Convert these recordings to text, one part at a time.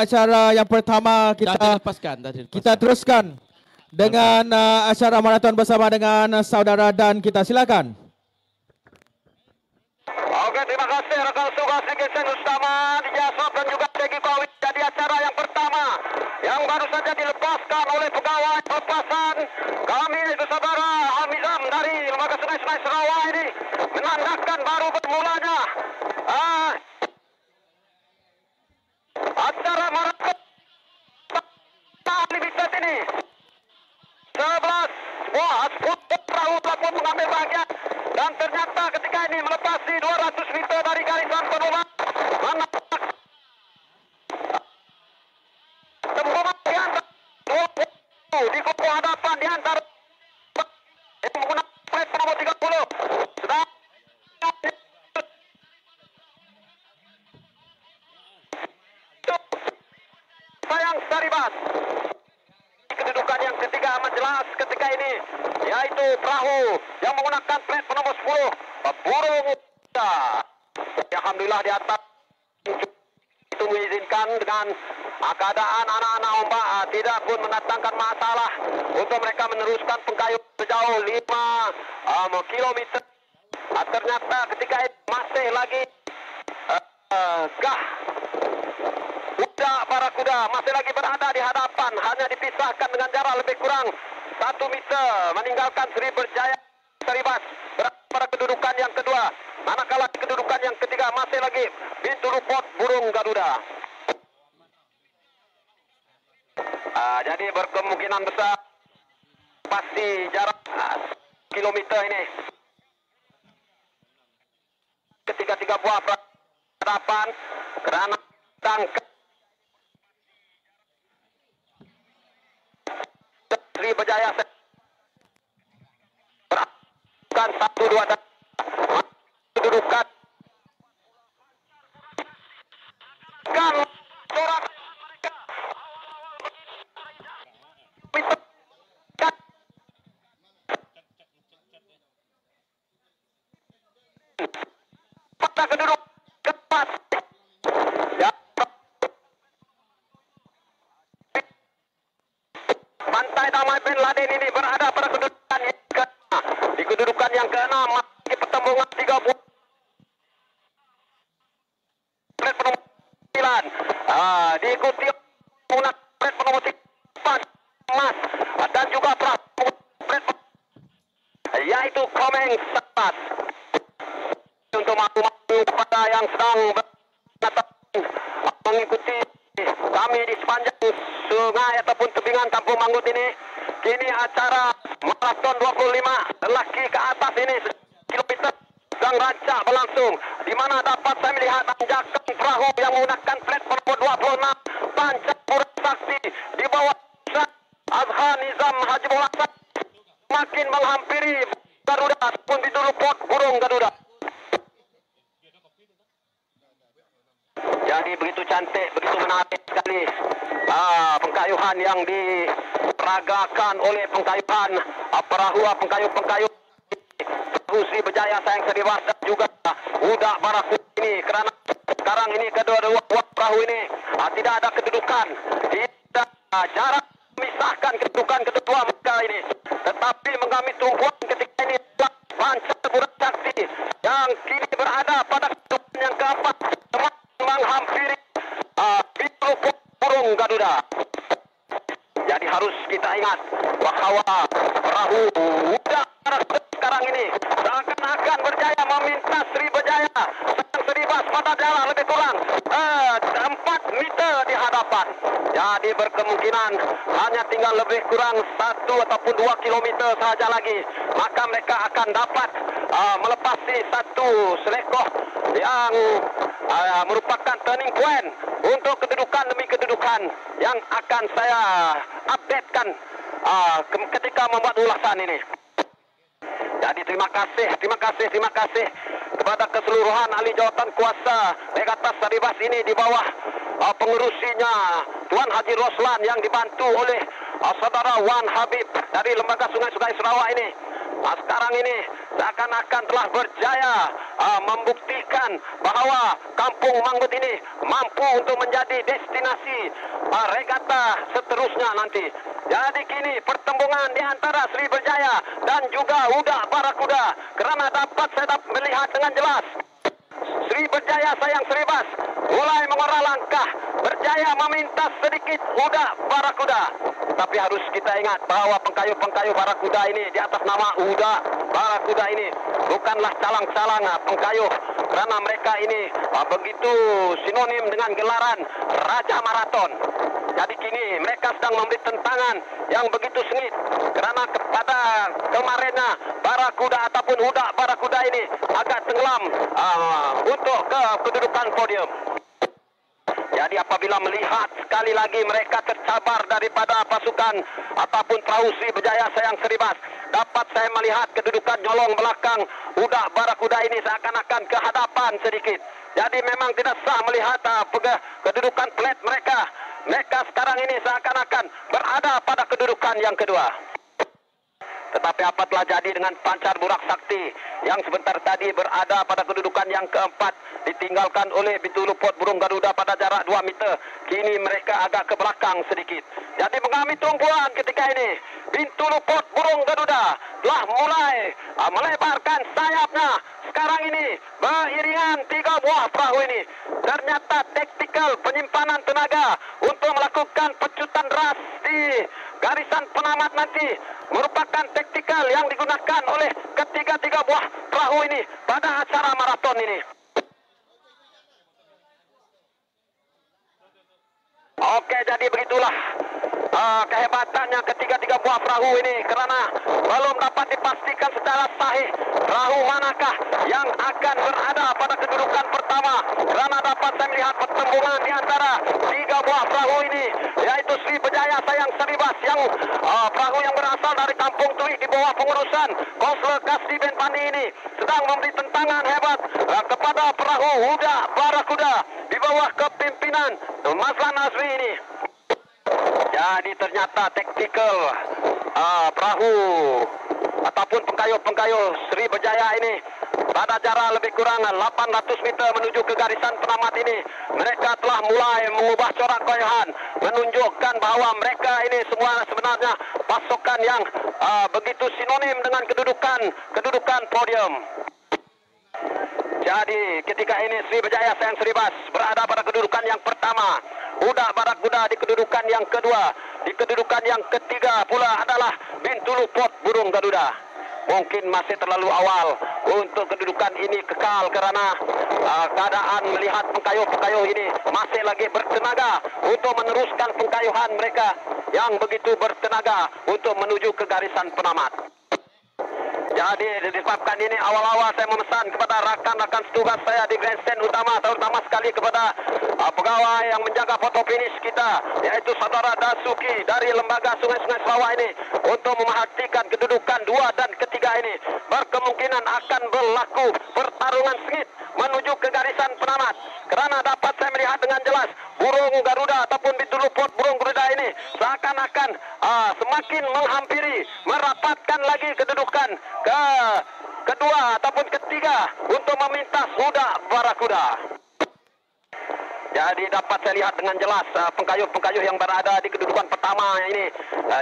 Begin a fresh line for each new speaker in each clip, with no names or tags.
acara yang pertama kita teruskan dengan acara maraton bersama dengan saudara Dan kita silakan.
Oke, terima kasih rekan tugas Egesen Ustama, Dijasop dan juga Tegi Kowit. Jadi acara yang pertama yang baru saja dilepaskan oleh pegawai lepasan kami itu saudara Hamizam dari Lembaga Sungai-Sungai Sarawak ini menandakan baru bermulanya acara maraton limited ini. 11 buah perahu telah pun mengambil bagian dan ternyata ketika ini melepasi 200 meter dari garisan penumpang tembuman di antara di kuku hadapan di antara yang menggunakan plate nomor 30 sedang sayang Saribas. Kedudukan yang ketiga amat jelas ketika ini yaitu perahu yang menggunakan plate nomor 10 burung alhamdulillah di atas itu mengizinkan dengan keadaan anak-anak ombak tidak pun mendatangkan masalah untuk mereka meneruskan pengkayuan sejauh 5 kilometer. Ternyata ketika itu masih lagi para kuda masih lagi berada di hadapan, hanya dipisahkan dengan jarak lebih kurang 1 meter meninggalkan Sri Berjaya Saribas pada kedudukan yang kedua, manakala kedudukan yang ketiga masih lagi Pintu Lupot Burung Garuda. Jadi berkemungkinan besar pasti jarak kilometer ini ketiga buah hadapan kerana tangkap Sri Berjaya berangkat 1-2 dan kedudukan kan surat mereka pada kedudukan keempat ya. Pantai Damai Bin Laden ini berada pada kedudukan yang ke-6. Di kedudukan yang ke-6 masih pertembungan 3 buah plate nomor 9 diikuti menggunakan plate nomor 4 emas dan juga perahu plate yaitu Komeng Sabat untuk maklum kepada yang sedang mengikuti kami di sepanjang sungai ataupun tebingan Kampung Manggut ini. Kini acara maraton 25 lelaki ke atas ini kilometer sedang rancak berlangsung, di mana dapat saya melihat tanjakan perahu yang menggunakan plate nomor 26 Pancak Pura Sakti di bawah Azhar Nizam Haji Bola makin menghampiri Garuda ataupun Pintu Lupot Burung Garuda. Jadi begitu cantik, begitu menarik sekali pengkayuhan yang diperagakan oleh pengkayuhan pengkayu Sri Berjaya Sayang Saribas dan juga budak Baraku ini, kerana sekarang ini kedua-dua perahu ini tidak ada kedudukan, tidak jarak memisahkan kedudukan kedua mereka ini, tetapi mengambil tumpuan ketika ini Pancak Pura Sakti yang kini berada pada kedudukan yang keempat menghampiri Pintu Lupot Burung Garuda. Jadi harus kita ingat bahwa perahu budak sekarang ini seakan-akan Berjaya meminta Sri Berjaya Sayang Saribas pada jarak lebih kurang 4 meter di hadapan. Jadi berkemungkinan hanya tinggal lebih kurang 1 ataupun 2 kilometer sahaja lagi, maka mereka akan dapat melepasi satu selekoh yang merupakan turning point untuk kedudukan demi kedudukan yang akan saya updatekan ketika membuat ulasan ini. Jadi terima kasih kepada keseluruhan ahli jawatan kuasa Regatas Saribas ini di bawah pengurusinya Tuan Haji Roslan yang dibantu oleh saudara Wan Habib dari Lembaga Sungai-Sungai Sarawak ini. Sekarang ini seakan-akan telah berjaya membuktikan bahwa Kampung Manggut ini mampu untuk menjadi destinasi regata seterusnya nanti. Jadi kini pertembungan di antara Sri Berjaya dan juga Huda Barakuda, kerana dapat saya melihat dengan jelas Sri Berjaya Sayang Seribas mulai mengarah langkah, berjaya memintas sedikit Huda Barakuda. Tapi harus kita ingat bahwa pengkayu-pengkayu Barakuda ini di atas nama Huda Barakuda ini bukanlah calang-calang pengkayu, kerana mereka ini begitu sinonim dengan gelaran Raja Maraton. Jadi kini mereka sedang memberi tentangan yang begitu sengit, kerana pada kemarinnya Barakuda ataupun Huda Barakuda ini agak tenggelam untuk ke kedudukan podium. Jadi apabila melihat sekali lagi mereka tercabar daripada pasukan ataupun perahu Sri Berjaya Sayang Seribas, dapat saya melihat kedudukan nyolong belakang Huda Barakuda ini seakan-akan ke hadapan sedikit. Jadi memang tidak sah melihat kedudukan plat mereka. Mereka sekarang ini seakan-akan berada pada kedudukan yang kedua. Tetapi apa telah jadi dengan Pancar Burak Sakti yang sebentar tadi berada pada kedudukan yang keempat, ditinggalkan oleh Bintu Luput Burung Garuda pada jarak 2 meter. Kini mereka agak ke belakang sedikit. Jadi mengalami tumpuan ketika ini, Bintu Luput Burung Garuda telah mulai melebarkan sayapnya. Sekarang ini beriringan 3 buah perahu ini. Ternyata taktikal penyimpanan tenaga untuk melakukan pecutan ras di garisan penamat nanti merupakan taktikal yang digunakan oleh ketiga-tiga buah perahu ini pada acara maraton ini. Oke, jadi begitulah kehebatannya ketiga-tiga buah perahu ini, kerana belum dapat dipastikan secara sahih perahu manakah yang akan berada pada kedudukan pertama, kerana dapat saya melihat pertembungan di antara 3 buah perahu ini, yaitu Sri Berjaya Sayang Seribas yang perahu yang berasal dari Kampung Tui di bawah pengurusan Konsel Kasdi Ben Pandi ini sedang memberi tentangan hebat kepada perahu Huda Barakuda di bawah kepimpinan Mazlan Azri ini. Jadi ternyata taktikal perahu ataupun pengkayu Sri Berjaya ini pada jarak lebih kurang 800 meter menuju ke garisan penamat ini, mereka telah mulai mengubah corak koyohan, menunjukkan bahwa mereka ini semua sebenarnya pasukan yang begitu sinonim dengan kedudukan podium. Jadi ketika ini Sri Berjaya Sayang Seribas berada pada kedudukan yang pertama, Huda Barakuda di kedudukan yang kedua, di kedudukan yang ketiga pula adalah Bintu Luput Burung Garuda. Mungkin masih terlalu awal untuk kedudukan ini kekal, kerana keadaan melihat pengkayu-pengkayu ini masih lagi bertenaga untuk meneruskan pengkayuhan mereka yang begitu bertenaga untuk menuju ke garisan penamat. Jadi disebabkan ini awal-awal saya memesan kepada rakan-rakan setugas saya di grandstand utama, terutama sekali kepada pegawai yang menjaga foto finish kita, yaitu Saudara Dasuki dari Lembaga Sungai-Sungai Sarawak ini, untuk memerhatikan kedudukan 2 dan ketiga ini berkemungkinan akan berlaku pertarungan sengit menuju ke garisan penamat, kerana dapat saya melihat dengan jelas Burung Garuda ataupun Bintu Luput Burung Garuda ini seakan-akan semakin menghampiri, merapatkan lagi kedudukan kedua ataupun ketiga untuk memintas Huda Barakuda. Jadi dapat saya lihat dengan jelas pengkayu-pengkayu yang berada di kedudukan pertama ini,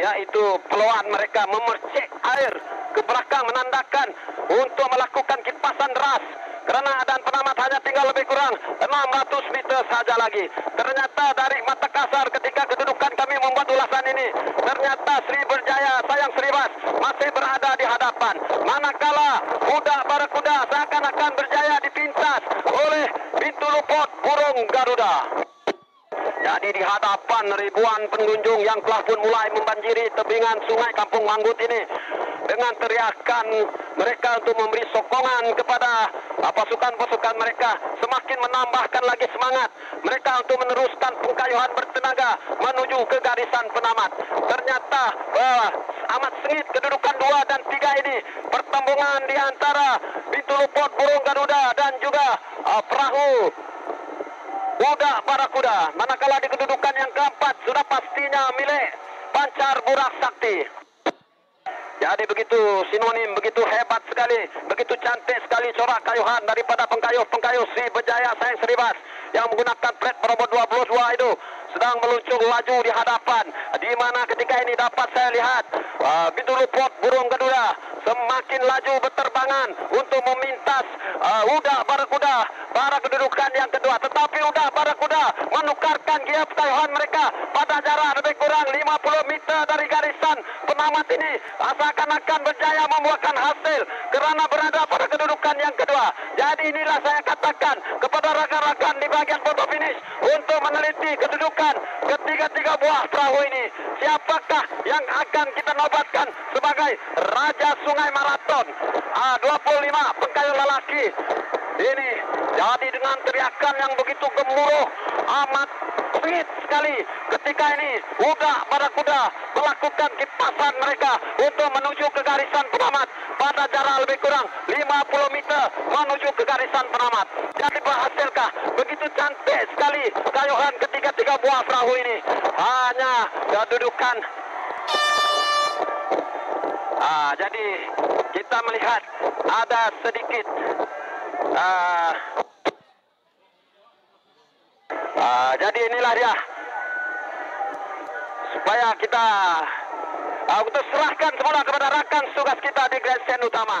yaitu peluang mereka memercik air ke belakang, menandakan untuk melakukan kipasan deras, kerana dan penamat hanya tinggal lebih kurang 600 meter saja lagi. Ternyata dari mata kasar ketika kedudukan kami membuat ulasan ini, ternyata Sri Berjaya Sayang Seribas masih berada di hadapan, manakala Huda Barakuda seakan-akan berjaya dipintas oleh Bintu Luput Burung Garuda. Jadi di hadapan ribuan pengunjung yang telah pun mulai membanjiri tebingan sungai Kampung Manggut ini, dengan teriakan mereka untuk memberi sokongan kepada pasukan-pasukan mereka, semakin menambahkan lagi semangat mereka untuk meneruskan pengkayuhan bertenaga menuju ke garisan penamat. Ternyata amat sengit kedudukan 2 dan 3 ini, pertembungan di antara Bintu Luput Burung Garuda dan juga perahu Huda Barakuda, manakala di kedudukan yang keempat sudah pastinya milik Pancar Burak Sakti. Jadi begitu sinonim, begitu hebat sekali, begitu cantik sekali corak kayuhan daripada pengkayuh Sriwijaya Sayang Seribas yang menggunakan plat bernomor 22 itu sedang meluncur laju di hadapan, di mana ketika ini dapat saya lihat Bintulu Pot burung kedua semakin laju berterbangan untuk memintas Uda Barakuda para kedudukan yang kedua, tetapi Uda Barakuda menukarkan gia pertahanan mereka pada jarak lebih kurang 50 meter dari garisan penamat ini, seakan-akan berjaya membuahkan hasil kerana berada pada kedudukan yang kedua. Jadi inilah saya katakan kepada rakan-rakan di bagian foto finish untuk meneliti kedudukan ketiga-tiga buah perahu ini. Siapakah yang akan kita nobatkan sebagai Raja Sungai Maraton 25 pengkayuh lelaki ini. Jadi dengan teriakan yang begitu gemuruh, amat sengit sekali ketika ini Uda Barakuda melakukan kipasan mereka untuk menuju ke garisan penamat pada jarak lebih kurang 50 meter menuju ke garisan penamat. Jadi berhasilkah? Begitu cantik sekali kayuhan ketiga-tiga buah perahu ini. Hanya kedudukan. Jadi kita melihat ada sedikit jadi inilah dia supaya kita untuk serahkan semula kepada rakan tugas kita di grandstand utama.